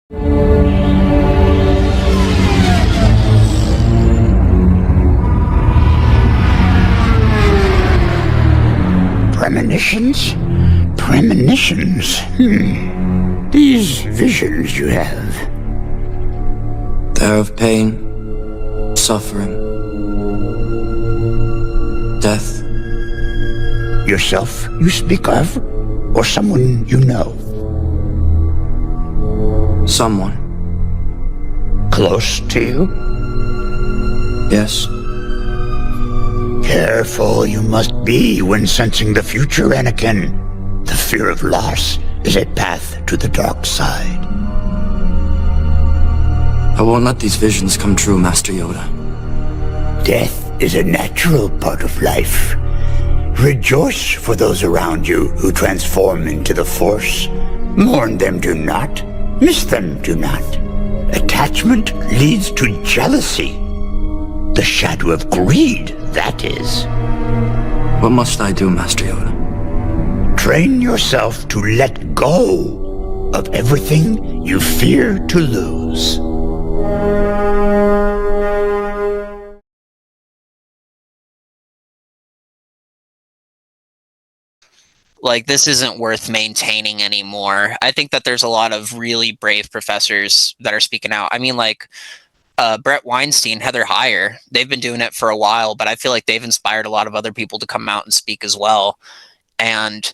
Premonitions? Premonitions? These visions you have. They're of pain, suffering, death. Yourself you speak of? Or someone you know? Someone. Close to you? Yes. Careful you must be when sensing the future, Anakin. The fear of loss is a path to the dark side. I won't let these visions come true, Master Yoda. Death is a natural part of life. Rejoice for those around you who transform into the Force. Mourn them, do not. Miss them, do not. Attachment leads to jealousy. The shadow of greed, that is. What must I do, Master Yoda? Train yourself to let go of everything you fear to lose. Like, this isn't worth maintaining anymore. I think that there's a lot of really brave professors that are speaking out. I mean, like, Brett Weinstein, Heather Heyer, they've been doing it for a while, but I feel like they've inspired a lot of other people to come out and speak as well. And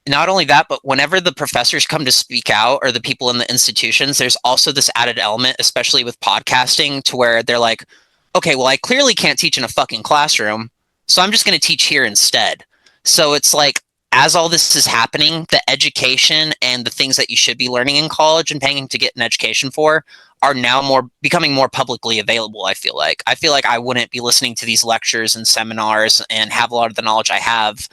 not only that, but whenever the professors come to speak out, or the people in the institutions, there's also this added element, especially with podcasting, to where they're like, okay, well, I clearly can't teach in a fucking classroom, so I'm just going to teach here instead. So it's like, as all this is happening, the education and the things that you should be learning in college and paying to get an education for are now becoming more publicly available. I feel like I wouldn't be listening to these lectures and seminars and have a lot of the knowledge I have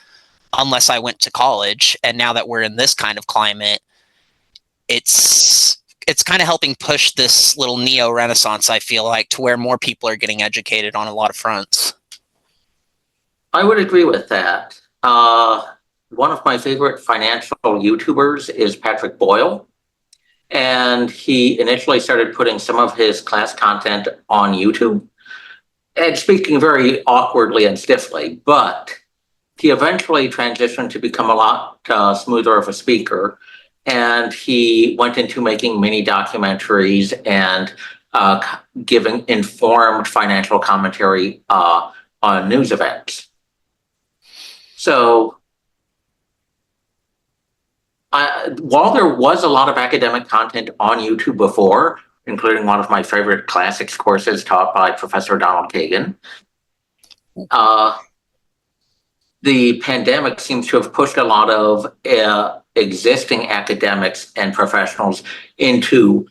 unless I went to college. And now that we're in this kind of climate, it's kind of helping push this little neo-renaissance, I feel like, to where more people are getting educated on a lot of fronts. I would agree with that. One of my favorite financial YouTubers is Patrick Boyle, and he initially started putting some of his class content on YouTube and speaking very awkwardly and stiffly, but he eventually transitioned to become a lot smoother of a speaker, and he went into making mini documentaries and giving informed financial commentary on news events. So while there was a lot of academic content on YouTube before, including one of my favorite classics courses taught by Professor Donald Kagan, the pandemic seems to have pushed a lot of existing academics and professionals into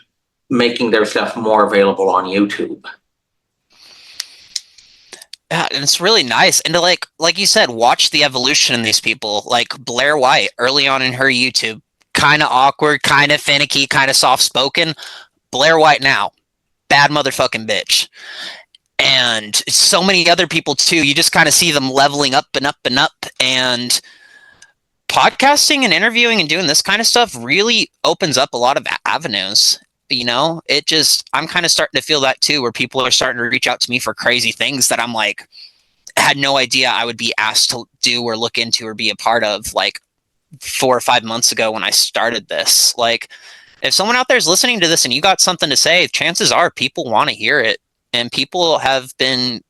making their stuff more available on YouTube. Yeah, and it's really nice. And to like you said, watch the evolution in these people. Like Blair White, early on in her YouTube, kind of awkward, kind of finicky, kind of soft-spoken. Blair White now, bad motherfucking bitch. And so many other people too. You just kind of see them leveling up and up and up. And podcasting and interviewing and doing this kind of stuff really opens up a lot of avenues. You know, I'm kind of starting to feel that too, where people are starting to reach out to me for crazy things that I'm like, had no idea I would be asked to do or look into or be a part of, like 4 or 5 months ago when I started this. Like, if someone out there is listening to this and you got something to say, chances are people want to hear it, and people have been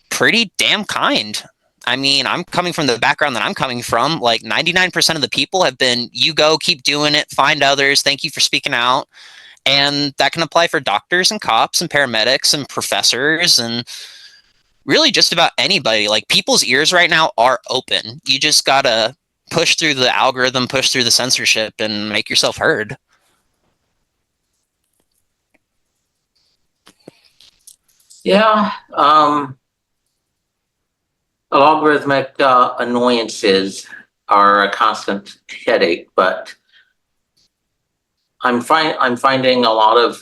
pretty damn kind. I mean, I'm coming from the background that I'm coming from. Like 99% of the people have been, you go, keep doing it, find others, thank you for speaking out. And that can apply for doctors and cops and paramedics and professors and really just about anybody. Like, people's ears right now are open. You just gotta push through the algorithm, push through the censorship, and make yourself heard. Yeah, logarithmic annoyances are a constant headache, but I'm finding a lot of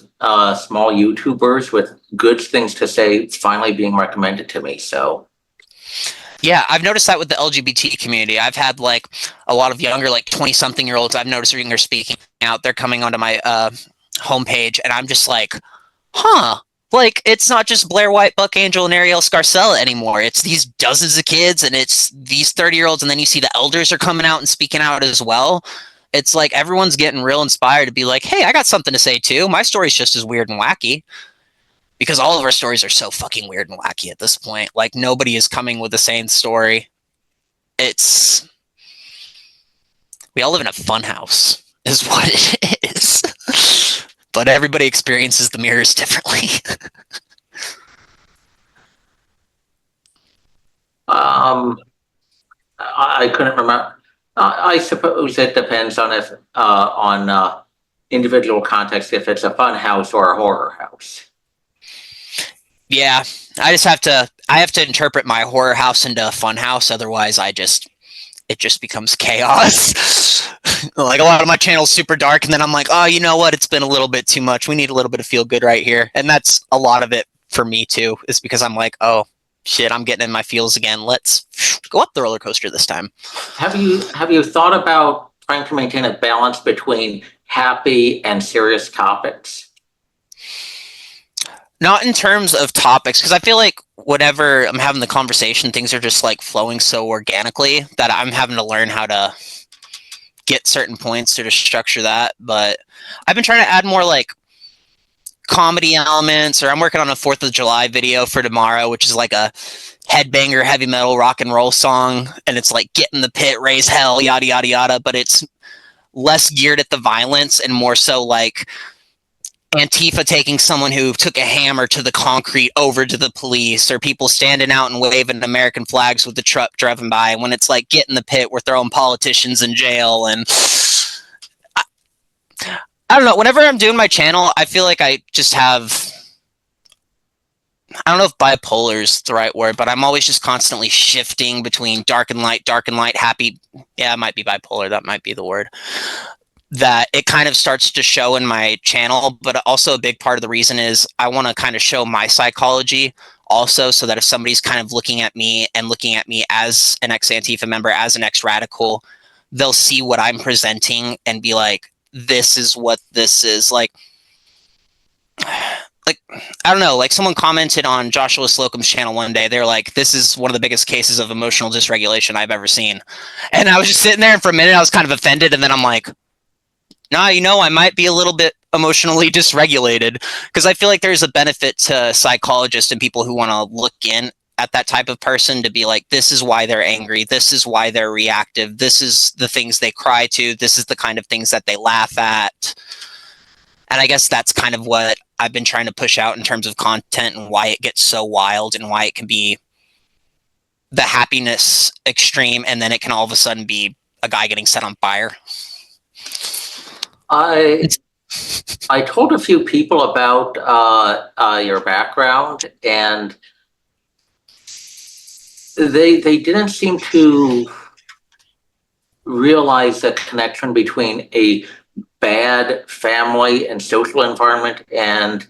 small YouTubers with good things to say finally being recommended to me. So yeah, I've noticed that with the LGBT community. I've had like a lot of younger, like 20-something-year-olds. I've noticed are speaking out. They're coming onto my homepage, and I'm just like, huh. Like, it's not just Blair White, Buck Angel, and Ariel Scarcella anymore. It's these dozens of kids, and it's these 30-year-olds, and then you see the elders are coming out and speaking out as well. It's like everyone's getting real inspired to be like, hey, I got something to say too. My story's just as weird and wacky. Because all of our stories are so fucking weird and wacky at this point. Like, nobody is coming with the same story. We all live in a fun house, is what it is. But everybody experiences the mirrors differently. I couldn't remember. I suppose it depends on individual context, if it's a fun house or a horror house. Yeah, I have to interpret my horror house into a fun house. Otherwise, it just becomes chaos. Like, a lot of my channel's super dark, and then I'm like, oh, you know what? It's been a little bit too much. We need a little bit of feel good right here. And that's a lot of it for me too, is because I'm like, oh shit, I'm getting in my feels again. Let's go up the roller coaster this time. Have you thought about trying to maintain a balance between happy and serious topics? Not in terms of topics, because I feel like whenever I'm having the conversation, things are just like flowing so organically that I'm having to learn how to get certain points or to structure that. But I've been trying to add more like comedy elements, or I'm working on a 4th of July video for tomorrow, which is like a headbanger heavy metal rock and roll song, and it's like get in the pit, raise hell, yada yada yada, but it's less geared at the violence and more so like Antifa taking someone who took a hammer to the concrete over to the police, or people standing out and waving American flags with the truck driving by. When it's like, get in the pit, we're throwing politicians in jail. And I don't know, whenever I'm doing my channel, I feel like I just have, I don't know if bipolar is the right word, but I'm always just constantly shifting between dark and light, happy. Yeah, it might be bipolar. That might be the word. That it kind of starts to show in my channel. But also a big part of the reason is I want to kind of show my psychology also, so that if somebody's kind of looking at me as an ex-Antifa member, as an ex-radical, they'll see what I'm presenting and be like, this is what this is. Like, I don't know, like someone commented on Joshua Slocum's channel one day. They're like, this is one of the biggest cases of emotional dysregulation I've ever seen. And I was just sitting there, and for a minute I was kind of offended, and then I'm like, nah, I might be a little bit emotionally dysregulated, because I feel like there's a benefit to psychologists and people who want to look in at that type of person to be like, this is why they're angry, this is why they're reactive, this is the things they cry to, this is the kind of things that they laugh at. And I guess that's kind of what I've been trying to push out in terms of content, and why it gets so wild, and why it can be the happiness extreme, and then it can all of a sudden be a guy getting set on fire. I told a few people about your background, and they didn't seem to realize the connection between a bad family and social environment and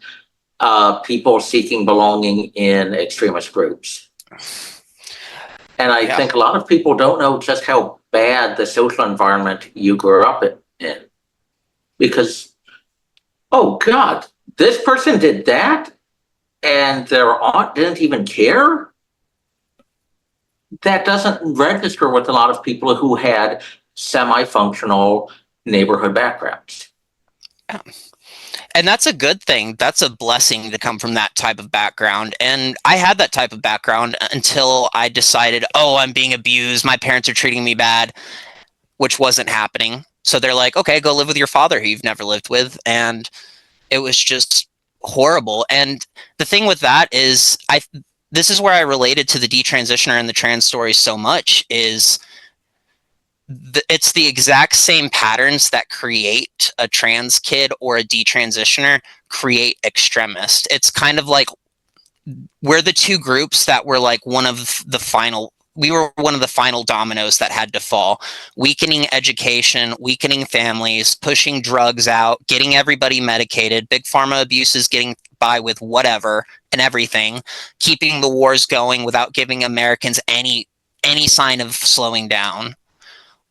people seeking belonging in extremist groups. And I think a lot of people don't know just how bad the social environment you grew up in. Because, oh God, this person did that and their aunt didn't even care? That doesn't register with a lot of people who had semi-functional neighborhood backgrounds. Yeah. And that's a good thing. That's a blessing to come from that type of background. And I had that type of background until I decided, oh, I'm being abused, my parents are treating me bad, which wasn't happening. So they're like, okay, go live with your father who you've never lived with. And it was just horrible. And the thing with that is, this is where I related to the detransitioner and the trans story so much, is it's the exact same patterns that create a trans kid or a detransitioner create extremist. It's kind of like we're the two groups that were like one of the final dominoes that had to fall. Weakening education, weakening families, pushing drugs out, getting everybody medicated, big pharma abuses, getting by with whatever and everything, keeping the wars going without giving Americans any sign of slowing down.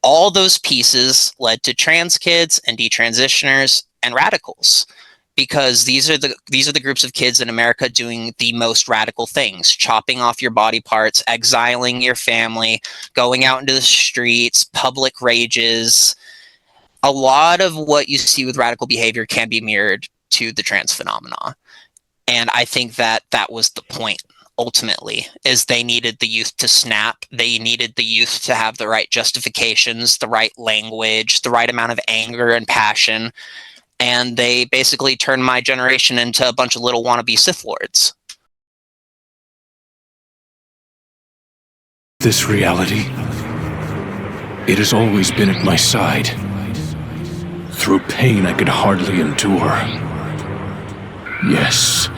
All those pieces led to trans kids and detransitioners and radicals. because these are the groups of kids in America doing the most radical things: chopping off your body parts, exiling your family, going out into the streets, public rages. A lot of what you see with radical behavior can be mirrored to the trans phenomena. And I think that was the point, ultimately, is they needed the youth to snap. They needed the youth to have the right justifications, the right language, the right amount of anger and passion. And they basically turned my generation into a bunch of little wannabe Sith Lords. This reality, it has always been at my side. Through pain I could hardly endure. Yes,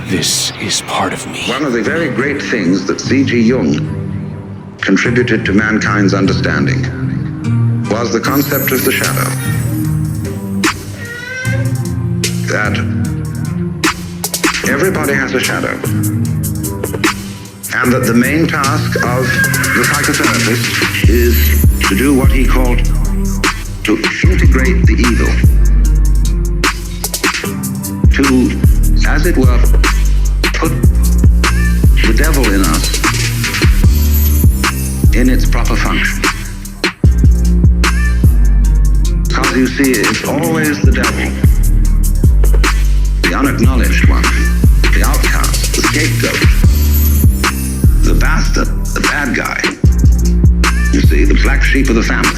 this is part of me. One of the very great things that C.G. Jung contributed to mankind's understanding was the concept of the shadow. That everybody has a shadow, and that the main task of the psychotherapist is to do what he called to integrate the evil, to, as it were, put the devil in us in its proper function. Because you see, it's always the devil, the unacknowledged one, the outcast, the scapegoat, the bastard, the bad guy, you see, the black sheep of the family.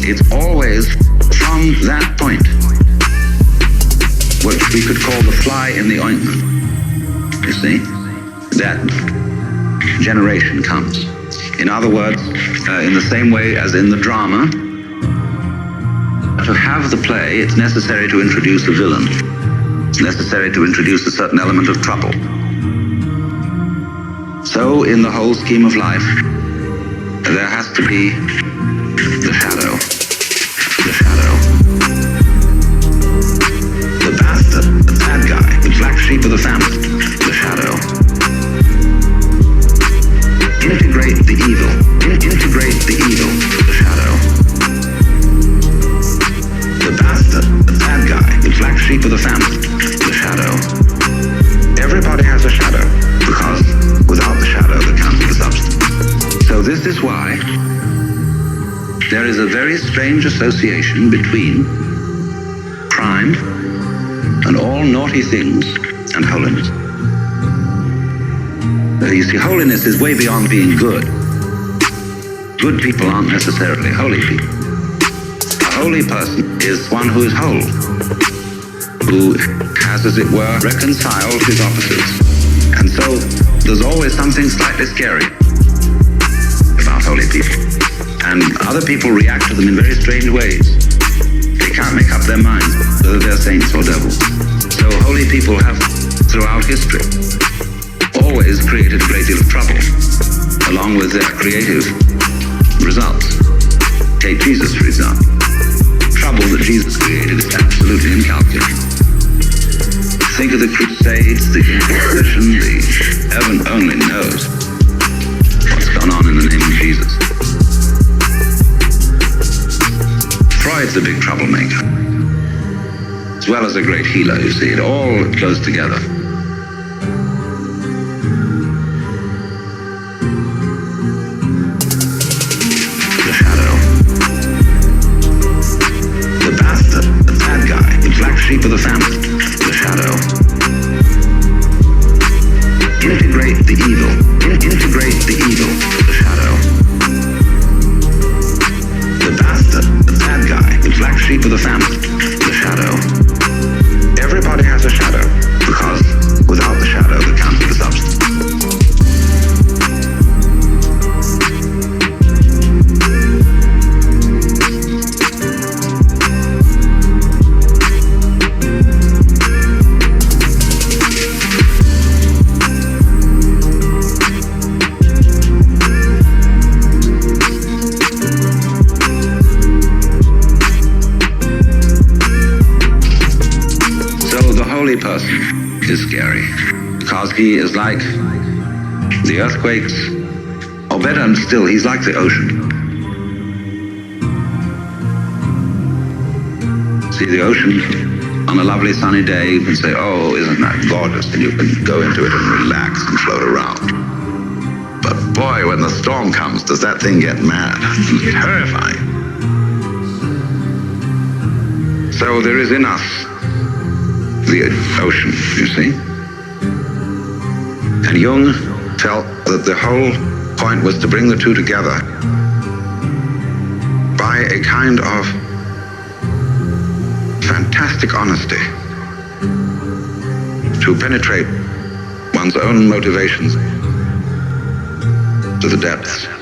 It's always from that point, which we could call the fly in the ointment, you see, that generation comes. In other words, in the same way as in the drama, to have the play, it's necessary to introduce a villain. It's necessary to introduce a certain element of trouble. So, in the whole scheme of life, there has to be the shadow. The shadow. The bastard, the bad guy, the black sheep of the family. The shadow. Integrate the evil. Integrate the evil. The shadow. The bastard, the bad guy, the black sheep of the family. The shadow. Everybody has a shadow, because without the shadow there can't be the substance. So this is why there is a very strange association between crime and all naughty things and holiness. You see, holiness is way beyond being good. Good people aren't necessarily holy people. A holy person is one who is whole, who has, as it were, reconciled his opposites. And so there's always something slightly scary about holy people. And other people react to them in very strange ways. They can't make up their minds whether they're saints or devils. So holy people have, throughout history, always created a great deal of trouble, along with their creative results. Take Jesus, for example. Trouble that Jesus created is absolutely incalculable. Think of the Crusades, the Inquisition, heaven only knows what's gone on in the name of Jesus. Freud's a big troublemaker, as well as a great healer, you see. It all goes together. The shadow. The bastard, the bad guy, the black sheep of the family. The shadow. Integrate the evil. Integrate the evil. The shadow. The bastard, the bad guy, the black sheep of the family. The shadow. Everybody has a shadow, because without the shadow there can't be the substance. Person is scary because he is like the earthquakes, or better still, he's like the ocean. See, the ocean On a lovely sunny day, you can say, oh, isn't that gorgeous? And you can go into it and relax and float around. But boy, when the storm comes, does that thing get mad? It's terrifying. So there is in us the ocean, you see? And Jung felt that the whole point was to bring the two together by a kind of fantastic honesty, to penetrate one's own motivations to the depths.